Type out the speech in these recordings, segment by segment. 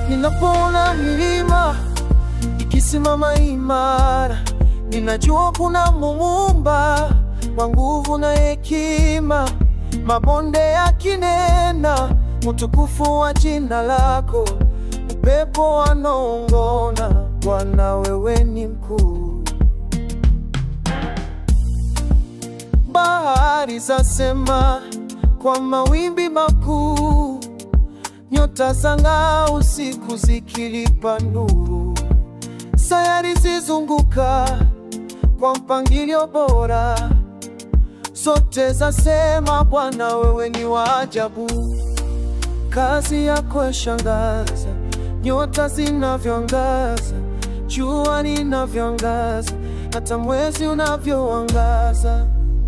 Ninapoona milima ikisimama imara, ninajua kuna Muumba wa nguvu na hekima. Mabonde yakinena utukufu wa jina lako, upepo wanaongona, Bwana wewe ni mkuu. Bahari zasema kwa mawimbi makuu, nyota zang'aa usiku zikilipa nuru. Sayari zizunguka kwa mpangilio bora, zote zasema Bwana wewe ni wa ajabu. Kazi yako yashangaza, nyota zinavyoangaza, jua linavyoangaza, hata mwezi unavyoangaza.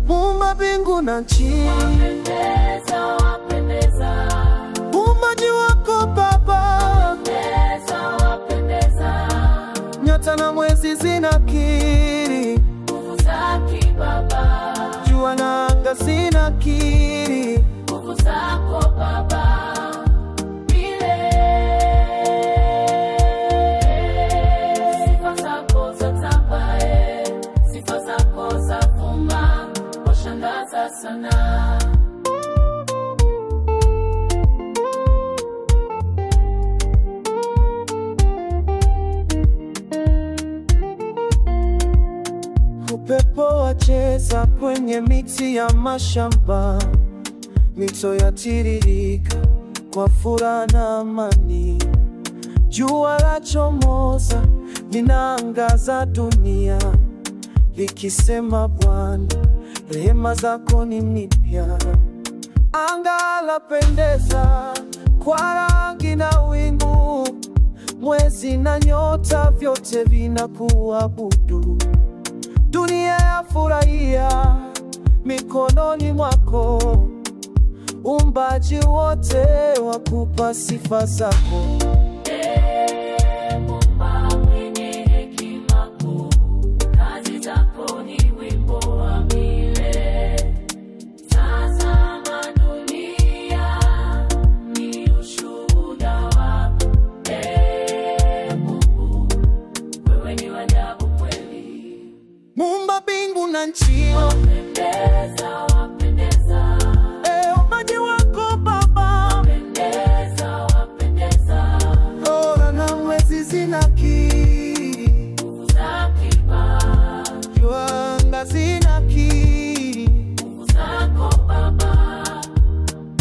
Muumba mbingu na nchi, wapendeza, wapendeza. Uumbaji wako Baba, Wapendeza, wapendeza. nyota na mwezi zinakiri Nguvu zako Baba, jua na anga zinakiri nguvu zako Baba, milele. Sifa zako zatamba, sifa zako zavuma, washangaza sana. Upepo wacheza kwenye miti ya mashamba, mito yatiririka kwa furaha na amani. Jua lachomoza linaangaza dunia, likisema Bwana rehema zako ni mpya. Anga lapendeza kwa rangi na wingu, mwezi na nyota vyote vinakuabudu. Dunia yafurahia mikononi mwako, uumbaji wote wakupa sifa zako. Muumba mwenye hekima kuu, kazi zako ni wimbo wa milele. Tazama dunia ni ushuhuda wako. Mungu, wewe ni wa ajabu kweli. Muumba mbingu na nchi, Wapendeza, wapendeza. uumbaji wako Baba, Wapendeza, wapendeza. anga na mwezi zinakiri, Nguvu zako Baba, jua anga zinakiri nguvu zako Baba,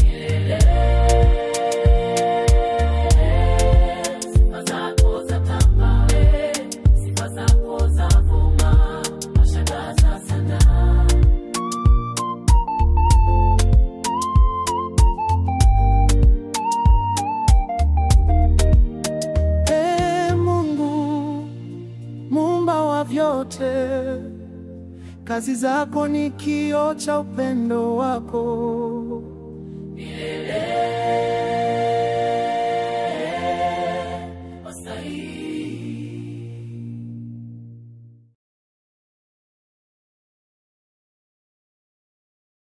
milele. Sifa zako zatamba, sifa zako zavuma, washangaza sana. Mungu Muumba wa vyote, kazi zako ni kioo cha upendo wako.